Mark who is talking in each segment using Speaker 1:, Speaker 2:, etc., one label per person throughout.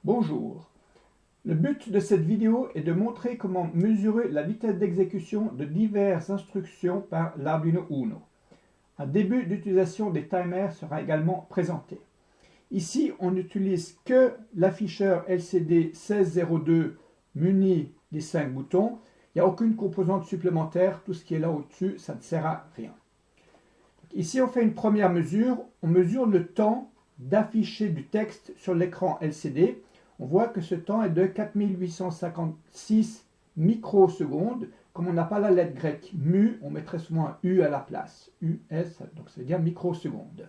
Speaker 1: Bonjour. Le but de cette vidéo est de montrer comment mesurer la vitesse d'exécution de diverses instructions par l'Arduino Uno. Un début d'utilisation des timers sera également présenté. Ici, on n'utilise que l'afficheur LCD 1602 muni des 5 boutons. Il n'y a aucune composante supplémentaire. Tout ce qui est là au-dessus, ça ne sert à rien. Ici, on fait une première mesure. On mesure le temps d'afficher du texte sur l'écran LCD. On voit que ce temps est de 4856 microsecondes. Comme on n'a pas la lettre grecque mu, on mettrait souvent un U à la place. US, donc ça veut dire microsecondes.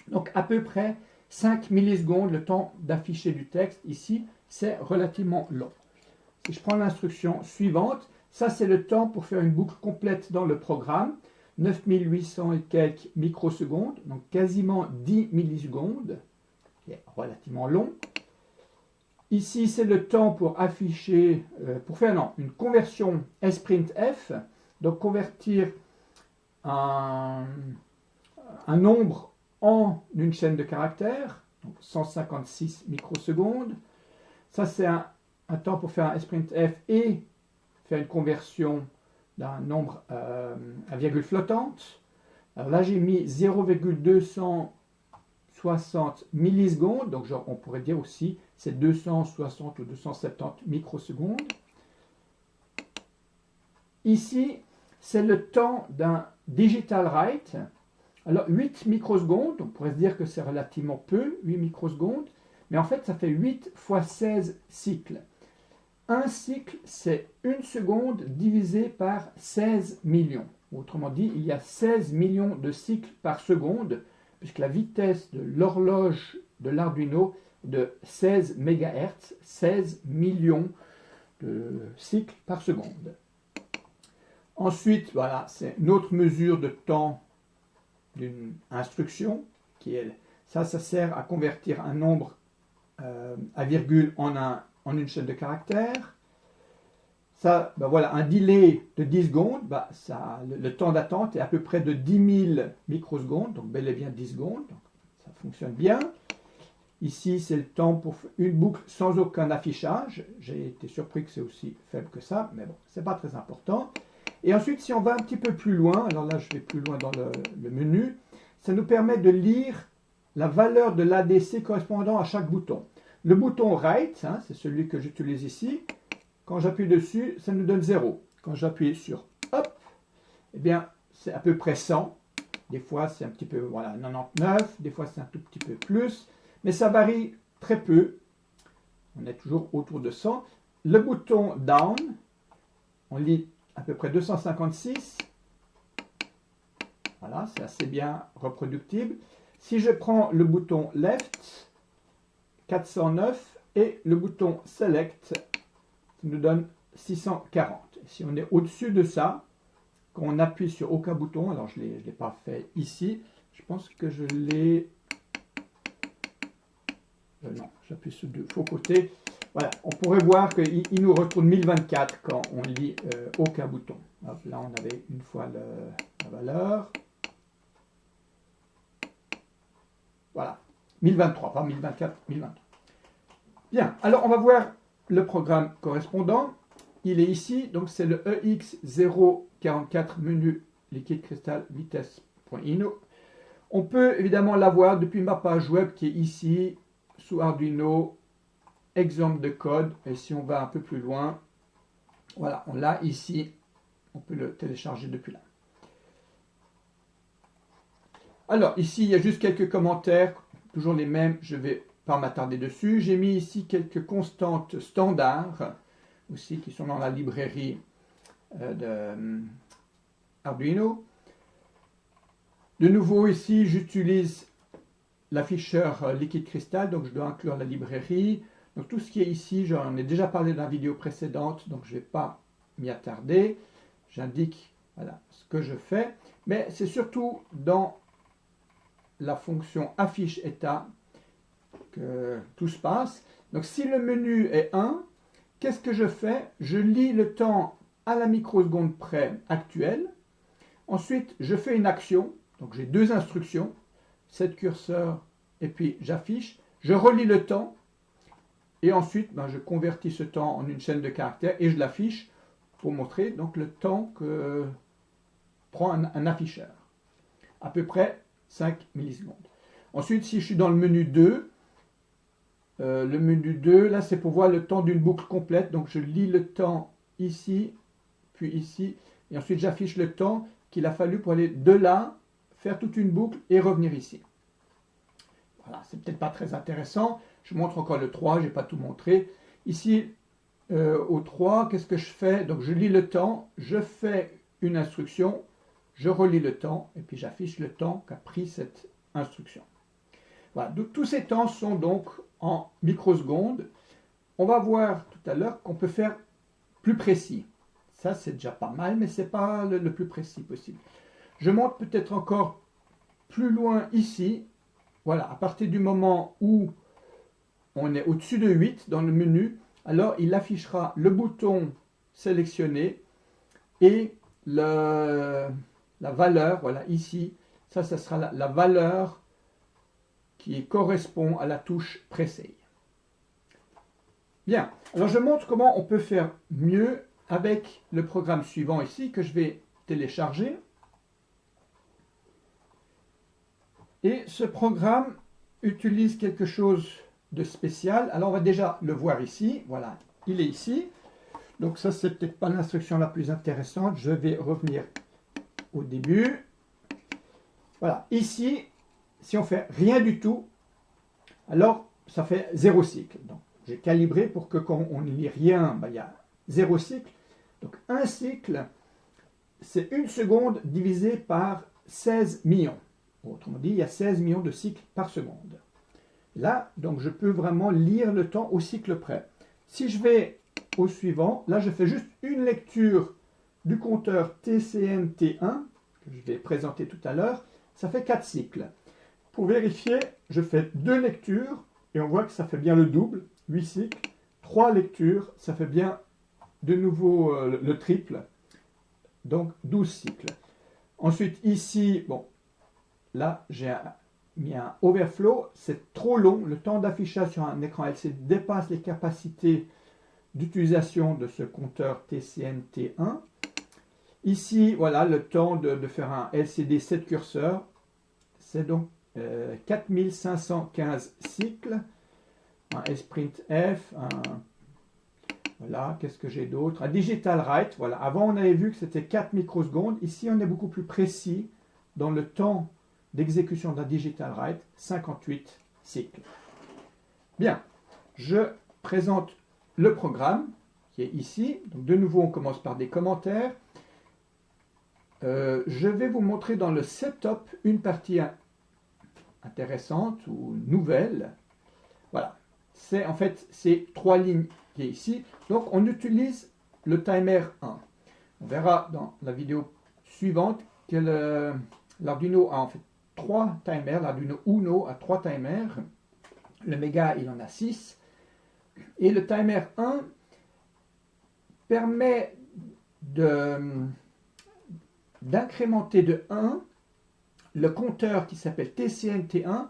Speaker 1: Donc à peu près 5 millisecondes le temps d'afficher du texte. Ici, c'est relativement long. Si je prends l'instruction suivante, ça c'est le temps pour faire une boucle complète dans le programme. 9800 et quelques microsecondes, donc quasiment 10 millisecondes, qui est relativement long. Ici, c'est le temps pour afficher, pour faire une conversion sprintf, donc convertir un nombre en une chaîne de caractères, donc 156 microsecondes. Ça, c'est un temps pour faire un sprintf et faire une conversion d'un nombre à virgule flottante. Alors là, j'ai mis 0,260 millisecondes, donc on pourrait dire aussi c'est 260 ou 270 microsecondes. Ici, c'est le temps d'un digital write. Alors 8 microsecondes, on pourrait se dire que c'est relativement peu, 8 microsecondes, mais en fait ça fait 8 fois 16 cycles. Un cycle, c'est une seconde divisé par 16 millions. Autrement dit, il y a 16 millions de cycles par seconde, puisque la vitesse de l'horloge de l'Arduino est de 16 MHz, 16 millions de cycles par seconde. Ensuite, voilà, c'est une autre mesure de temps d'une instruction, qui est, ça sert à convertir un nombre à virgule en une chaîne de caractères. Ça, voilà, un delay de 10 secondes, le temps d'attente est à peu près de 10 000 microsecondes, donc bel et bien 10 secondes, donc ça fonctionne bien. Ici, c'est le temps pour une boucle sans aucun affichage. J'ai été surpris que c'est aussi faible que ça, mais bon, c'est pas très important. Et ensuite, si on va un petit peu plus loin, alors là, je vais plus loin dans le menu, ça nous permet de lire la valeur de l'ADC correspondant à chaque bouton. Le bouton Write, c'est celui que j'utilise ici. Quand j'appuie dessus, ça nous donne 0. Quand j'appuie sur Hop, eh bien, c'est à peu près 100. Des fois, c'est un petit peu, voilà, 99. Des fois, c'est un tout petit peu plus. Mais ça varie très peu. On est toujours autour de 100. Le bouton Down, on lit à peu près 256. Voilà, c'est assez bien reproductible. Si je prends le bouton Left, 409, et le bouton Select, ça nous donne 640. Et si on est au-dessus de ça, quand on appuie sur aucun bouton, alors je ne l'ai pas fait ici, je pense que je l'ai... non, j'appuie sur deux faux côtés. Voilà, on pourrait voir qu'il nous retourne 1024 quand on lit aucun bouton. Hop, là, on avait une fois la valeur. Voilà, 1023, pas 1024, 1023. Bien, alors on va voir le programme correspondant. Il est ici, donc c'est le EX044 menu liquide cristal vitesse.ino. On peut évidemment l'avoir depuis ma page web qui est ici, sous Arduino, exemple de code. Et si on va un peu plus loin, voilà, on l'a ici. On peut le télécharger depuis là. Alors, ici, il y a juste quelques commentaires, toujours les mêmes, je ne vais pas m'attarder dessus. J'ai mis ici quelques constantes standards, aussi, qui sont dans la librairie de Arduino. De nouveau, ici, j'utilise l'afficheur liquide cristal, donc je dois inclure la librairie. Donc tout ce qui est ici, j'en ai déjà parlé dans la vidéo précédente, donc je ne vais pas m'y attarder. J'indique voilà, ce que je fais, mais c'est surtout dans la fonction affiche état que tout se passe. Donc si le menu est 1, qu'est-ce que je fais? Je lis le temps à la microseconde près actuel. Ensuite, je fais une action. Donc j'ai deux instructions, set curseur et puis j'affiche. Je relis le temps Et ensuite, ben, je convertis ce temps en une chaîne de caractères et je l'affiche pour montrer donc le temps que prend un afficheur. À peu près 5 millisecondes. Ensuite, si je suis dans le menu 2, là c'est pour voir le temps d'une boucle complète. Donc je lis le temps ici, puis ici, et ensuite j'affiche le temps qu'il a fallu pour aller de là, faire toute une boucle et revenir ici. Voilà, c'est peut-être pas très intéressant. Je montre encore le 3, je n'ai pas tout montré. Ici, au 3, qu'est-ce que je fais? Donc je lis le temps, je fais une instruction, je relis le temps, et puis j'affiche le temps qu'a pris cette instruction. Voilà, donc tous ces temps sont donc en microsecondes. On va voir tout à l'heure qu'on peut faire plus précis. Ça, c'est déjà pas mal, mais ce n'est pas le plus précis possible. Je monte peut-être encore plus loin ici. Voilà, à partir du moment où on est au-dessus de 8 dans le menu, alors il affichera le bouton sélectionné et la valeur, voilà, ici, ça sera la valeur qui correspond à la touche Preset. Bien, alors je montre comment on peut faire mieux avec le programme suivant ici que je vais télécharger. Et ce programme utilise quelque chose de spécial. Alors on va déjà le voir ici. Voilà, il est ici. Donc ça, c'est peut-être pas l'instruction la plus intéressante. Je vais revenir au début. Voilà, ici, si on fait rien du tout, alors ça fait 0 cycle. Donc j'ai calibré pour que quand on ne lit rien, ben, il y a 0 cycle. Donc un cycle, c'est 1 seconde divisé par 16 millions. Autrement dit, il y a 16 millions de cycles par seconde. Là, donc je peux vraiment lire le temps au cycle près. Si je vais au suivant, là je fais juste une lecture du compteur TCN-T1, que je vais présenter tout à l'heure, ça fait 4 cycles. Pour vérifier, je fais 2 lectures, et on voit que ça fait bien le double, 8 cycles. 3 lectures, ça fait bien de nouveau le triple, donc 12 cycles. Ensuite ici, bon, là j'ai mis un overflow, c'est trop long, le temps d'affichage sur un écran LCD dépasse les capacités d'utilisation de ce compteur TCN-T1. Ici, voilà, le temps de faire un LCD 7 curseurs, c'est donc 4515 cycles, un SprintF, voilà, qu'est-ce que j'ai d'autre? Un Digital Write, voilà, avant on avait vu que c'était 4 microsecondes, ici on est beaucoup plus précis dans le temps d'exécution d'un Digital Write, 58 cycles. Bien, je présente le programme qui est ici. Donc de nouveau, on commence par des commentaires. Je vais vous montrer dans le setup une partie intéressante ou nouvelle. Voilà, c'est en fait ces 3 lignes qui est ici. Donc on utilise le timer 1. On verra dans la vidéo suivante que l'Arduino a en fait 3 timers. L'Arduino Uno a 3 timers. Le Mega, il en a 6. Et le timer 1 permet d'incrémenter de 1 le compteur qui s'appelle TCN-T1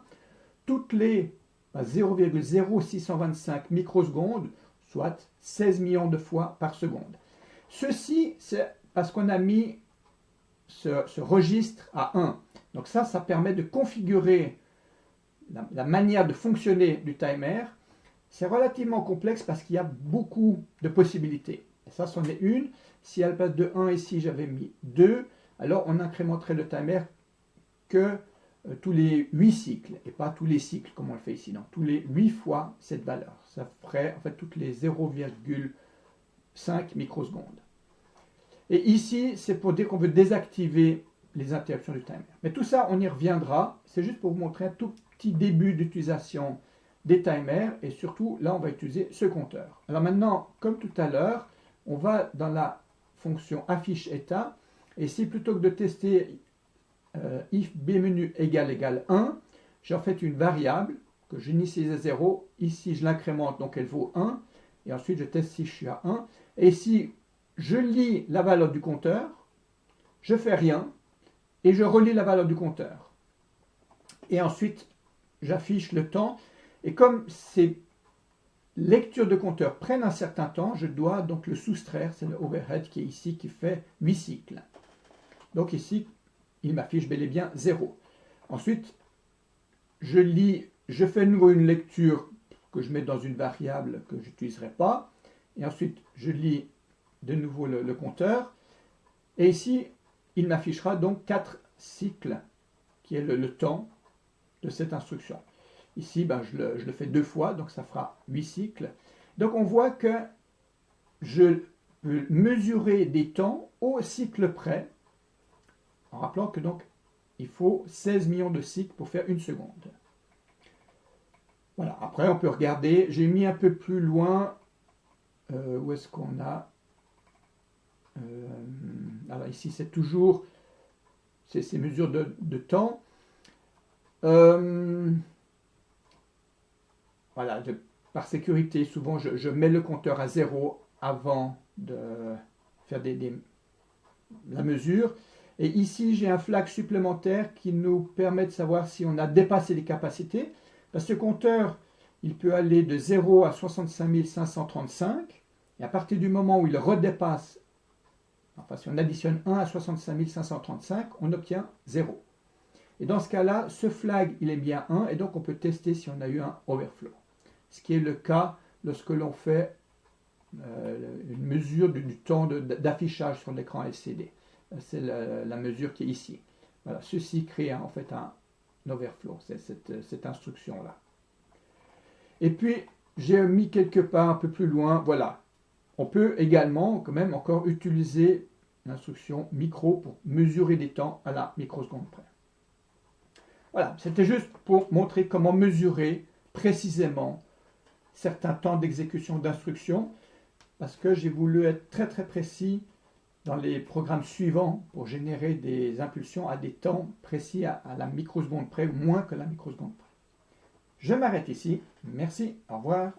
Speaker 1: toutes les 0,0625 microsecondes, soit 16 millions de fois par seconde. Ceci, c'est parce qu'on a mis ce registre à 1. Donc ça permet de configurer la manière de fonctionner du timer. C'est relativement complexe parce qu'il y a beaucoup de possibilités. Et ça, c'en est une. Si à la place de 1 ici, j'avais mis 2, alors on incrémenterait le timer que tous les 8 cycles, et pas tous les cycles comme on le fait ici, non, tous les 8 fois cette valeur. Ça ferait en fait toutes les 0,5 microsecondes. Et ici, c'est pour dire qu'on veut désactiver les interruptions du timer. Mais tout ça, on y reviendra. C'est juste pour vous montrer un tout petit début d'utilisation des timers, et surtout, là, on va utiliser ce compteur. Alors maintenant, comme tout à l'heure, on va dans la fonction affiche état, et ici, plutôt que de tester if bmenu égale 1, j'ai en fait une variable que j'initialise à 0. Ici, je l'incrémente, donc elle vaut 1. Et ensuite, je teste si je suis à 1. Et ici, je lis la valeur du compteur, je fais rien, et je relis la valeur du compteur. Et ensuite, j'affiche le temps. Et comme c'est lecture de compteur prenne un certain temps, je dois donc le soustraire, c'est le overhead qui est ici, qui fait 8 cycles. Donc ici, il m'affiche bel et bien 0. Ensuite, je lis, je fais de nouveau une lecture que je mets dans une variable que je n'utiliserai pas. Et ensuite, je lis de nouveau le compteur. Et ici, il m'affichera donc 4 cycles, qui est le temps de cette instruction. Ici, ben, je le fais 2 fois, donc ça fera 8 cycles. Donc on voit que je peux mesurer des temps au cycle près, en rappelant que donc il faut 16 millions de cycles pour faire une seconde. Voilà, après on peut regarder, j'ai mis un peu plus loin, où est-ce qu'on a, alors ici c'est toujours ces mesures de temps. Voilà, par sécurité, souvent je mets le compteur à 0 avant de faire la mesure. Et ici, j'ai un flag supplémentaire qui nous permet de savoir si on a dépassé les capacités. Parce que ce compteur, il peut aller de 0 à 65 535. Et à partir du moment où il redépasse, enfin si on additionne 1 à 65 535, on obtient 0. Et dans ce cas-là, ce flag, il est bien 1, et donc on peut tester si on a eu un overflow. Ce qui est le cas lorsque l'on fait une mesure du temps d'affichage sur l'écran LCD. C'est la mesure qui est ici. Voilà, ceci crée en fait un overflow, c'est cette instruction-là. Et puis, j'ai mis quelque part un peu plus loin, voilà. On peut également, quand même, encore utiliser l'instruction micro pour mesurer des temps à la microseconde près. Voilà, c'était juste pour montrer comment mesurer précisément certains temps d'exécution d'instructions, parce que j'ai voulu être très très précis dans les programmes suivants pour générer des impulsions à des temps précis à la microseconde près, ou moins que la microseconde près. Je m'arrête ici. Merci, au revoir.